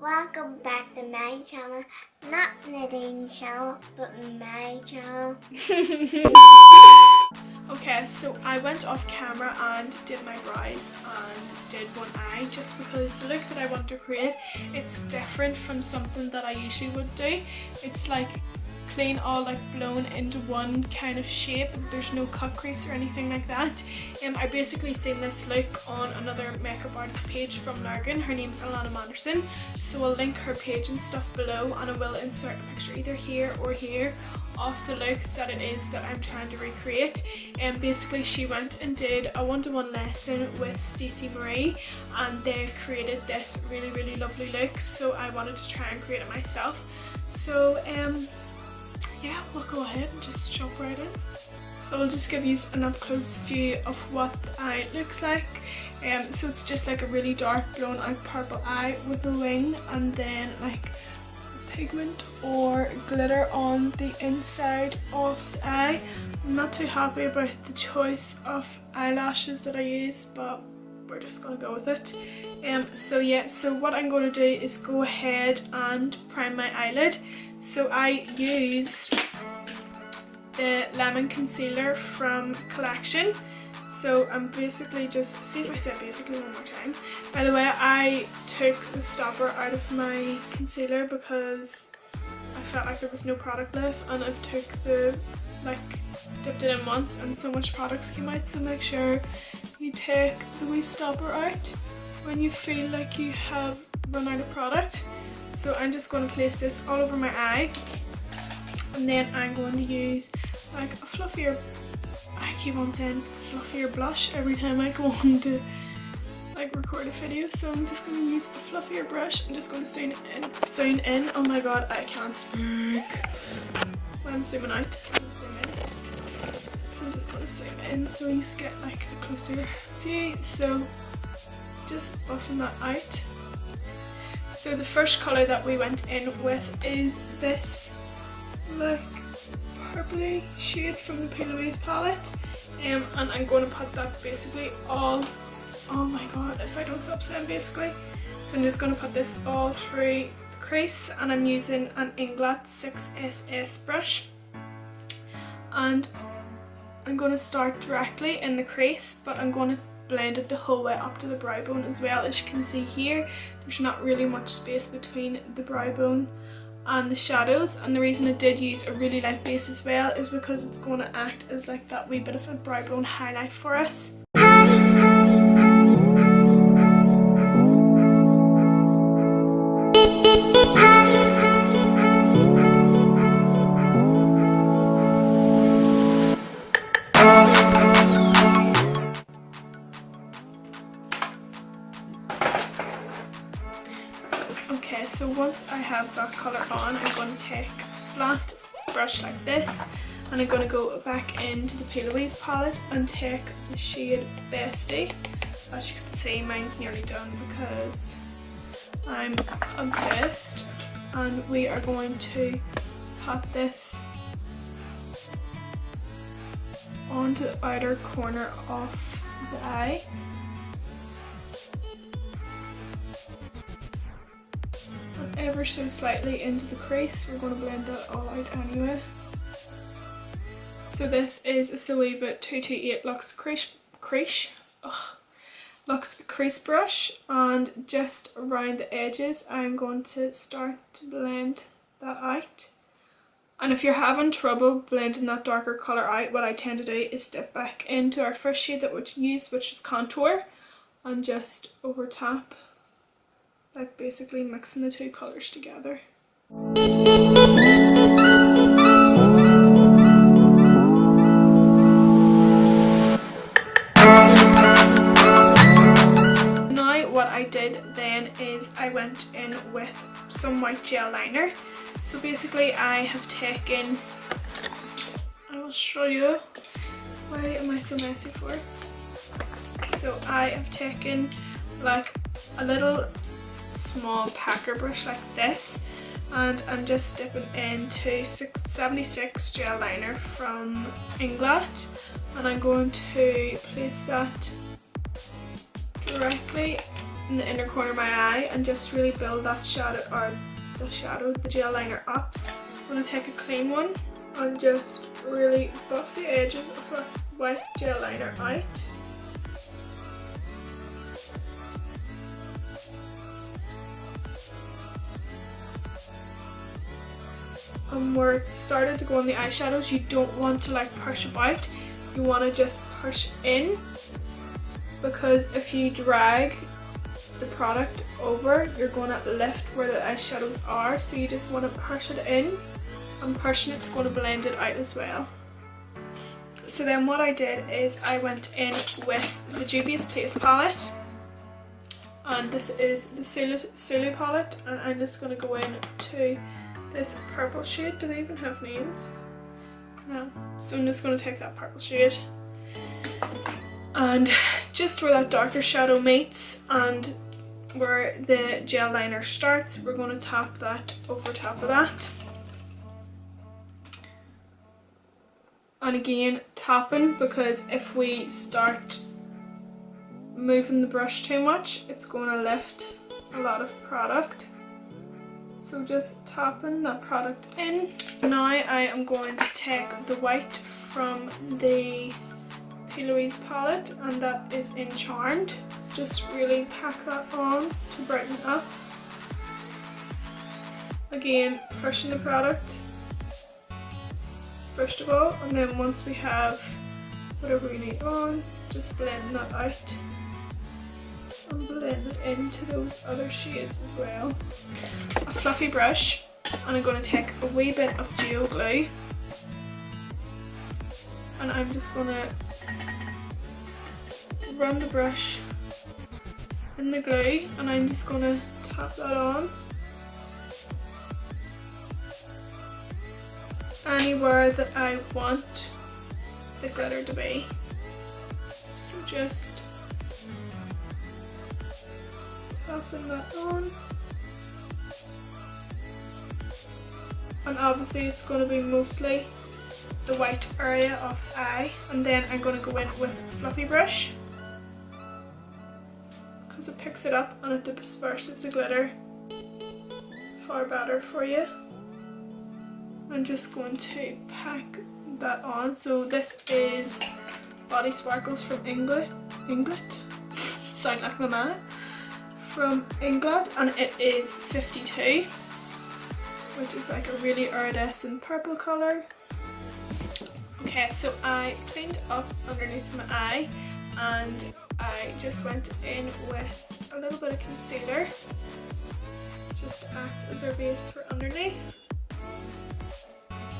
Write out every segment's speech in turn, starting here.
Welcome back to my channel, not Nadine channel, but my channel. Okay, so I went off camera and did my brows and did one eye just because the look that I want to create, it's different from something that I usually would do. It's like clean, all like blown into one kind of shape. There's no cut crease or anything like that. I basically seen this look on another makeup artist page from Lurgan. Her name's Alana Manderson, so I'll link her page and stuff below, and I will insert a picture either here or here of the look that it is that I'm trying to recreate. And basically she went and did a one-to-one lesson with Stacey Marie and they created this really lovely look, so I wanted to try and create it myself. So yeah, we'll go ahead and just jump right in. So I'll just give you an up close view of what the eye looks like. So it's just like a really dark blown out purple eye with a wing and then like pigment or glitter on the inside of the eye. I'm not too happy about the choice of eyelashes that I use, but we're just gonna go with it. So yeah, so what I'm going to do is go ahead and prime my eyelid. So I used the lemon concealer from Collection. So I'm basically just, see if I said basically one more time. By the way, I took the stopper out of my concealer because I felt like there was no product left, and I took the, dipped it in once and so much products came out. So make sure you take the wee stopper out when you feel like you have run out of product. So I'm just going to place this all over my eye, and then I'm going to use like a fluffier, I keep on saying fluffier blush every time I go on to like record a video, so I'm just going to use a fluffier brush. I'm just going to zoom in, oh my god, I can't speak when I'm zooming out. I'm just going to zoom in so you just get like a closer view. So just buffing that out. So the first colour that we went in with is this like purpley shade from the P. Louise palette, and I'm going to put that basically all, oh my god, if I don't stop saying basically, so I'm just going to put this all through the crease, and I'm using an Inglot 6SS brush, and I'm going to start directly in the crease, but I'm going to blend it the whole way up to the brow bone as well. As you can see here, there's not really much space between the brow bone and the shadows, and the reason I did use a really light base as well is because it's going to act as like that wee bit of a brow bone highlight for us. Okay, so once I have that colour on, I'm going to take a flat brush like this, and I'm going to go back into the P. Louise palette and take the shade Bestie. As you can see, mine's nearly done because I'm obsessed, and we are going to pat this onto the outer corner of the eye. Ever so slightly into the crease. We're going to blend that all out anyway. So this is a Zoeva 228 Luxe Crease brush, and just around the edges I'm going to start to blend that out. And if you're having trouble blending that darker colour out, what I tend to do is dip back into our first shade that we'd use, which is Contour, and just over tap, like basically mixing the two colours together. Now what I did then is I went in with some white gel liner. So basically I have taken, I will show you, why am I so messy for? So I have taken like a little small packer brush like this, and I'm just dipping into 76 gel liner from Inglot, and I'm going to place that directly in the inner corner of my eye and just really build that shadow, or the gel liner up. So I'm going to take a clean one and just really buff the edges of that white gel liner out. And where it started to go on the eyeshadows, you don't want to like push about, you want to just push in, because if you drag the product over, you're going to lift where the eyeshadows are, so you just want to push it in, and pushing it's going to blend it out as well. So then what I did is I went in with the Juvia's Place palette, and this is the Sulu palette, and I'm just going to go in to this purple shade. Do they even have names? No. So I'm just going to take that purple shade, and just where that darker shadow meets and where the gel liner starts, we're going to tap that over top of that. And again, tapping, because if we start moving the brush too much, it's going to lift a lot of product. So just tapping that product in. Now I am going to take the white from the P. Louise palette, and that is in Charmed. Just really pack that on to brighten up. Again, pushing the product first of all, and then once we have whatever we need on, just blend that out and blend it into those other shades as well. A fluffy brush, and I'm going to take a wee bit of gel glue, and I'm just going to run the brush in the glue, and I'm just going to tap that on anywhere that I want the glitter to be. So just tapping that on, and obviously it's going to be mostly the white area of eye, and then I'm going to go in with a fluffy brush because it picks it up and it disperses the glitter far better for you. I'm just going to pack that on. So this is Body Sparkles from England. Sound like my man. From England, and it is 52, which is like a really iridescent purple colour. Okay, so I cleaned up underneath my eye, and I just went in with a little bit of concealer just to act as our base for underneath.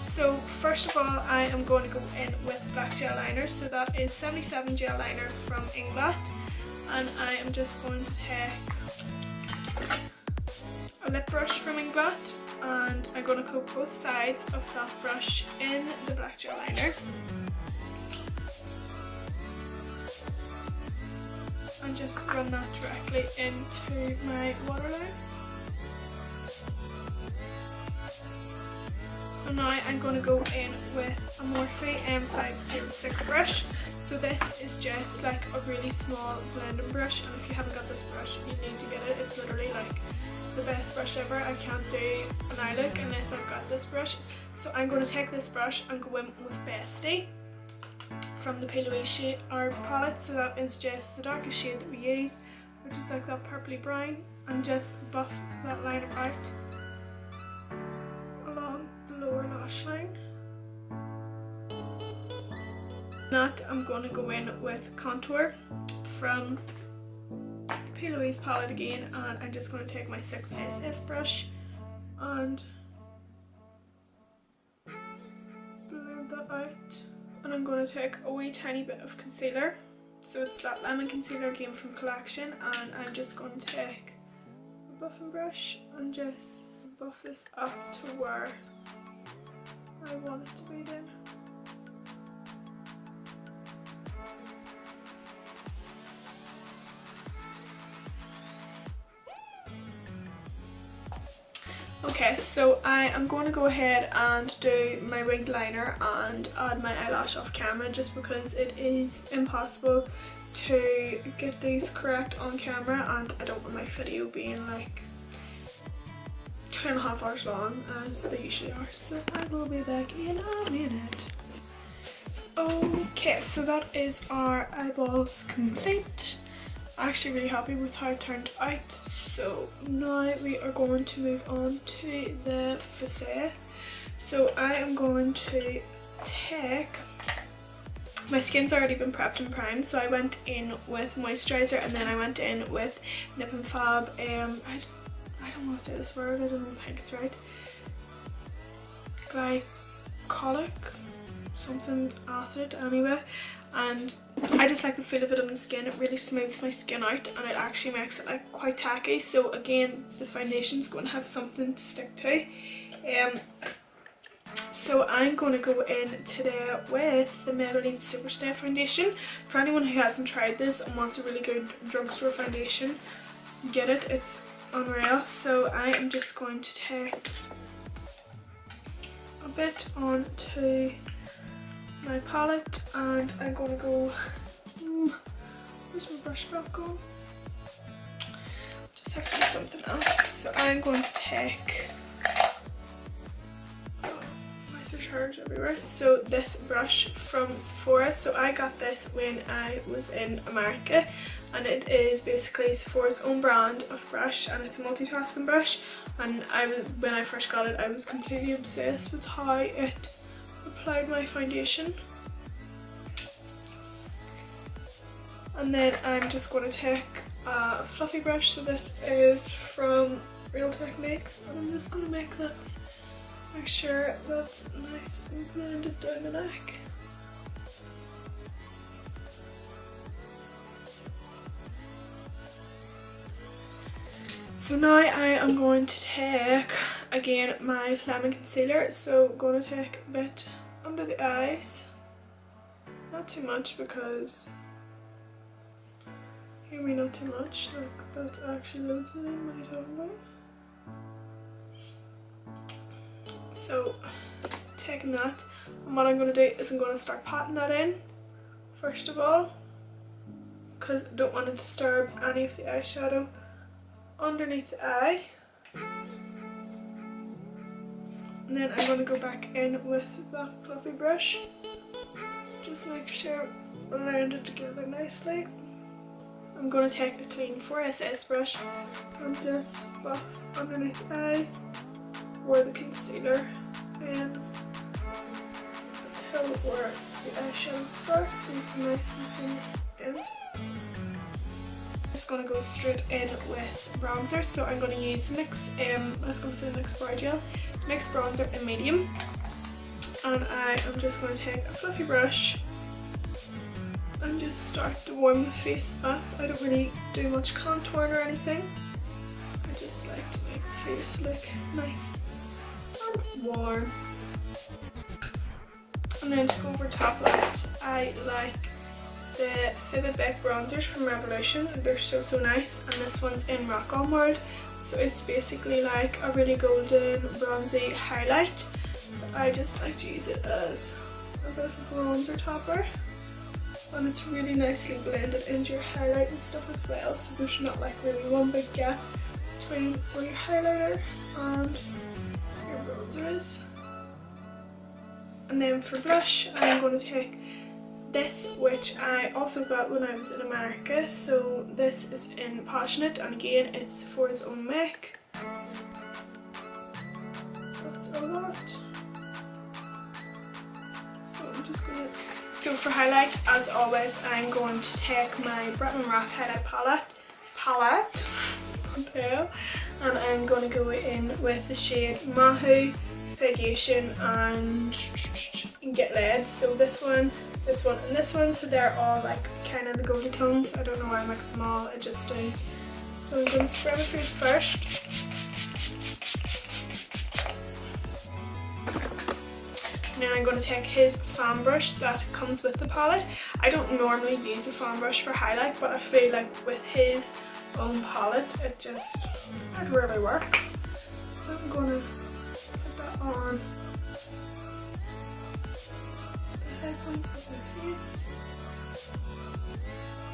So first of all, I am going to go in with black gel liner. So that is 77 gel liner from England, and I am just going to take a lip brush from England, and I'm going to coat both sides of that brush in the black gel liner. And just run that directly into my waterline. And now I'm going to go in with a Morphe M506 brush. So this is just like a really small blending brush, and if you haven't got this brush, you need to get it. It's literally like the best brush ever. I can't do an eye look unless I've got this brush. So I'm going to take this brush and go in with Bestie from the P. Louise shade or palette. So that is just the darkest shade that we use, which is like that purpley brown, and just buff that liner out along the lower lash line. That I'm going to go in with Contour from the P. Louise palette again, and I'm just going to take my 6SS brush and blend that out. And I'm going to take a wee tiny bit of concealer. So it's that lemon concealer again from Collection, and I'm just going to take a buffing brush and just buff this up to where I want it to be then. Okay, so I am going to go ahead and do my winged liner and add my eyelash off camera, just because it is impossible to get these correct on camera, and I don't want my video being like 2.5 hours long as they usually are. So I will be back in a minute. Okay, so that is our eyeballs complete. I'm actually really happy with how it turned out. So now we are going to move on to the facade. So I am going to take, my skin's already been prepped and primed, so I went in with moisturizer and then I went in with Nip and Fab, I don't want to say this word, I don't think it's right, glycolic something acid anyway, and I just like the feel of it on the skin. It really smooths my skin out and it actually makes it like quite tacky. So again, the foundation's going to have something to stick to. So I'm going to go in today with the Maybelline Superstay foundation. For anyone who hasn't tried this and wants a really good drugstore foundation, get it, it's unreal. So I am just going to take a bit onto my palette and I'm going to go, where's my brush back going? Just have to do something else. So I'm going to take, there's hairs everywhere. So this brush from Sephora, so I got this when I was in America, and it is basically Sephora's own brand of brush, and it's a multitasking brush, and when I first got it I was completely obsessed with how it applied my foundation. And then I'm just going to take a fluffy brush, so this is from Real Techniques, and I'm just going to make this, make sure that's nice and blended down the neck. So now I am going to take, again, my lemon concealer, so I'm going to take a bit under the eyes, not too much because, hear me, not too much, like that's actually loosening. What are you talking about? So taking that, and what I'm going to do is I'm going to start patting that in first of all, because I don't want to disturb any of the eyeshadow underneath the eye. And then I'm going to go back in with that fluffy brush, just make sure it's blended together nicely. I'm going to take a clean 4SS brush and just buff underneath the eyes where the concealer ends until where the eyeshadow starts, so you can nicely see the end. Just going to go straight in with bronzer, so I'm going to use NYX, I was going to say NYX Brow Gel, NYX bronzer in medium, and I am just going to take a fluffy brush and just start to warm the face up. I don't really do much contouring or anything, I just like to make the face look nice and warm. And then to go over top of that, I like the Vivid Bake bronzers from Revolution. They're so nice, and this one's in Rock On World, so it's basically like a really golden bronzy highlight. I just like to use it as a bit of a bronzer topper, and it's really nicely blended into your highlight and stuff as well, so there's not like really one big gap between where your highlighter and your bronzer is. And then for blush, I'm going to take this, which I also got when I was in America. So this is in Passionate, and again it's Sephora's own make. That's a lot. So I'm just gonna. So for highlight, as always, I'm going to take my Bretman Rock highlight palette, okay, and I'm going to go in with the shade Mahu, Figation, and Get Laid. So this one, and this one, so they're all like kind of the goldy tones. I don't know why I mix them all, I just do. So I'm going to spray my face first. And then I'm going to take his fan brush that comes with the palette. I don't normally use a fan brush for highlight, but I feel like with his own palette, it really works. So So I'm gonna put that on the headphones of my face.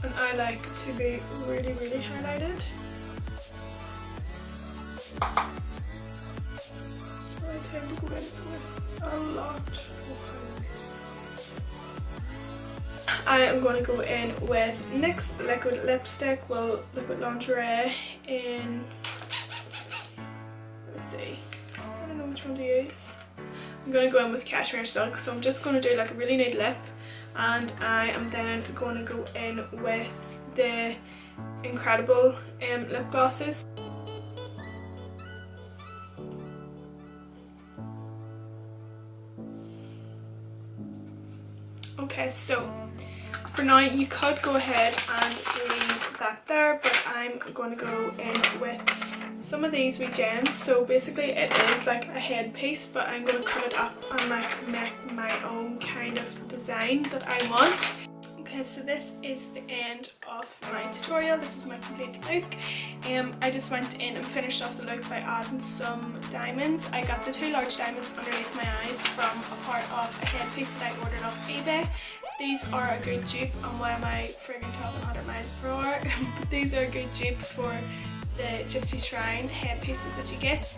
And I like to be really, really highlighted. So I tend to go in with a lot of highlight. I am going to go in with NYX liquid lipstick, well, liquid lingerie in, let me see, I don't know which one to use. I'm going to go in with cashmere silk, so I'm just going to do like a really nude lip, and I am then going to go in with the Incredible lip glosses. Okay, so for now you could go ahead and leave that there, but I'm going to go in with some of these wee gems. So basically it is like a headpiece, but I'm going to cut it up and like make my own kind of design that I want. Okay, so this is the end of my tutorial. This is my complete look. I just went in and finished off the look by adding some diamonds. I got the 2 large diamonds underneath my eyes from a part of a headpiece that I ordered off eBay. These are a good dupe, and why am I friggin' talking 100 miles per hour? But these are a good dupe for the Gypsy Shrine headpieces that you get.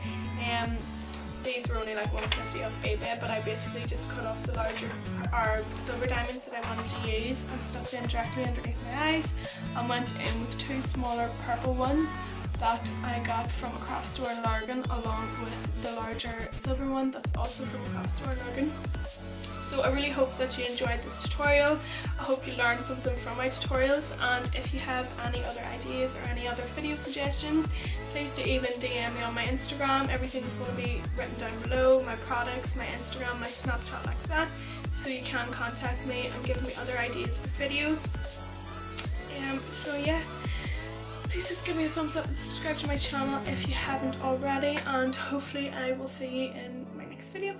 These were only like $1.50 off eBay, but I basically just cut off the larger or silver diamonds that I wanted to use and stuck them directly underneath my eyes, and went in with 2 smaller purple ones that I got from a craft store in Lurgan, along with the larger silver one that's also from a craft store in Lurgan. So I really hope that you enjoyed this tutorial. I hope you learned something from my tutorials, and if you have any other ideas or any other video suggestions, please do even DM me on my Instagram. Everything is going to be written down below, my products, my Instagram, my Snapchat, like that, so you can contact me and give me other ideas for videos. So yeah, please just give me a thumbs up and subscribe to my channel if you haven't already, and hopefully I will see you in my next video.